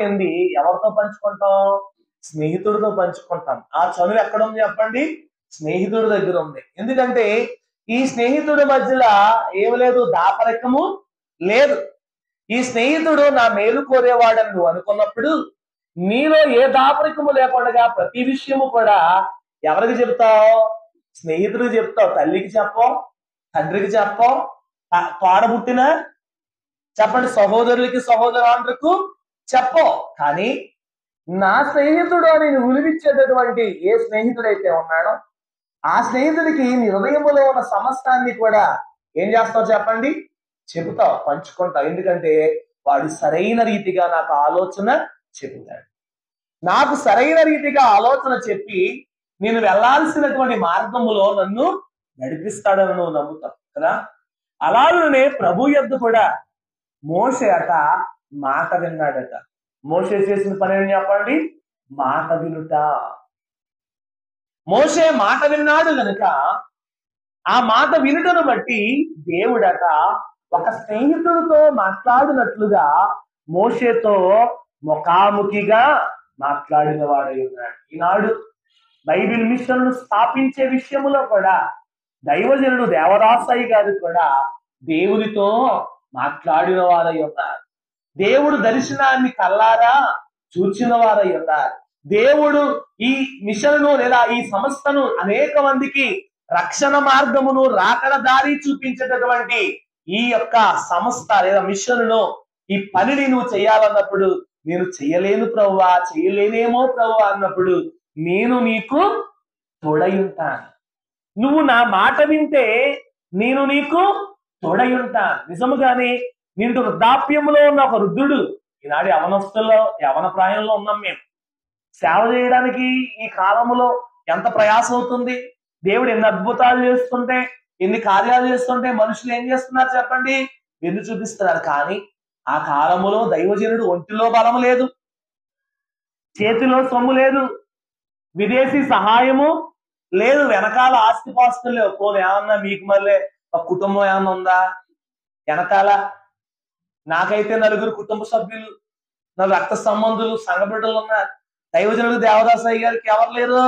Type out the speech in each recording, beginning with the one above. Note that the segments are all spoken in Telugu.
ఏంది ఎవరితో పంచుకుంటాం? స్నేహితుడితో పంచుకుంటాం. ఆ చనువు ఎక్కడ ఉంది చెప్పండి? స్నేహితుడి దగ్గర ఉంది. ఎందుకంటే ఈ స్నేహితుడి మధ్యలో ఏమి లేదు, దాపరికము లేదు. ఈ స్నేహితుడు నా మేలు కోరేవాడని నువ్వు అనుకున్నప్పుడు నీలో ఏ దాపరికము లేకుండా ప్రతి విషయము కూడా ఎవరికి చెప్తావు? స్నేహితుడికి చెప్తావు. తల్లికి చెప్పవు, తండ్రికి చెప్పవు, తోడబుట్టిన చెప్పండి సహోదరులకి సహోదరులకు చెప్పవు. కానీ నా స్నేహితుడు అని నువ్వు విలువిచ్చేటటువంటి ఏ స్నేహితుడైతే ఉన్నాడో ఆ స్నేహితుడికి నీ హృదయంలో ఉన్న సమస్తాన్ని కూడా ఏం చేస్తావు చెప్పండి? చెబుతావు, పంచుకుంటావు. ఎందుకంటే వాడు సరైన రీతిగా నాకు ఆలోచన చెబుతాడు. నాకు సరైన రీతిగా ఆలోచన చెప్పి నేను వెళ్ళాల్సినటువంటి మార్గములో నన్ను నడిపిస్తాడని నువ్వు నమ్ముతావు కదా. అలానే ప్రభు యొద్ద కూడా మోషే అట మాట విన్నాడట. మోషే చేసిన పని ఏం చెప్పండి? మాట వినుట. మోషే మాట విన్నాడు కనుక ఆ మాట వినుటను బట్టి దేవుడట ఒక స్నేహితుడితో మాట్లాడినట్లుగా మోషేతో ముఖాముఖిగా మాట్లాడిన వాడై ఉన్నాడు. ఈనాడు బైబిల్ మిషన్ స్థాపించే విషయంలో కూడా దైవజనుడు దేవదాసయ్య గారు కూడా దేవునితో మాట్లాడిన వారై ఉన్నారు. దేవుడు దర్శనాన్ని కల్లారా చూచిన వారై ఉన్నారు. దేవుడు ఈ మిషన్ను లేదా ఈ సంస్థను అనేక మందికి రక్షణ మార్గమును రాకడ దారి చూపించేటటువంటి ఈ యొక్క సంస్థ లేదా మిషన్ను ఈ పనిని నువ్వు చేయాలన్నప్పుడు నేను చెయ్యలేను ప్రభువా, చెయ్యలేనేమో ప్రభువా అన్నప్పుడు నేను నీకు తోడై ఉంటాను. నువ్వు నా మాట వింటే నేను నీకు తోడై ఉంటాను. నిజముగానే నిండు వృద్ధాప్యంలో ఉన్న ఒక వృద్ధుడు, ఈనాడు యవన ప్రాయంలో ఉన్నాం మేము. సేవ చేయడానికి ఈ కాలంలో ఎంత ప్రయాసం అవుతుంది. దేవుడు ఎన్ని అద్భుతాలు చేస్తుంటే, ఎన్ని కార్యాలు చేస్తుంటే మనుషులు ఏం చేస్తున్నారు చెప్పండి? వెన్ను చూపిస్తున్నారు. కానీ ఆ కాలములో దైవజనుడు ఒంటిలో బలం లేదు, చేతిలో సొమ్ము లేదు, విదేశీ సహాయము లేదు, వెనకాల ఆస్తిపాస్తులు లేవు. పోనీ ఏమన్నా మీకు మళ్ళీ ఒక కుటుంబం ఏమన్నా ఉందా వెనకాల? నాకైతే 4 కుటుంబ సభ్యులు, నా రక్త సంబంధులు, సంఘ బిడ్డలు ఉన్నారు. దైవజనుడు దేవదాసయ్య గారికి ఎవరు లేరు,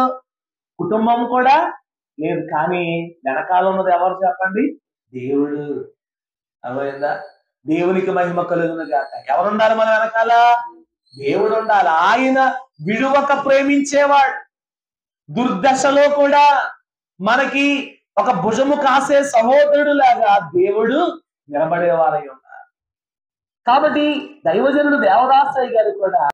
కుటుంబం కూడా లేదు. కానీ వెనకాల ఉన్నది ఎవరు చెప్పండి? దేవుడు. అర్థమైందా? దేవునికి మహిమ కలుగును గాక. ఎవరుండాలి మన వెనకాల? దేవుడు ఉండాలి. ఆయన విడువక ప్రేమించేవాడు. దుర్దశలో కూడా మనకి ఒక భుజము కాసే సహోదరుడు లాగా దేవుడు నిలబడేవారై ఉన్నారు. కాబట్టి దైవజనుడు దేవదాసయ్య గారు కూడా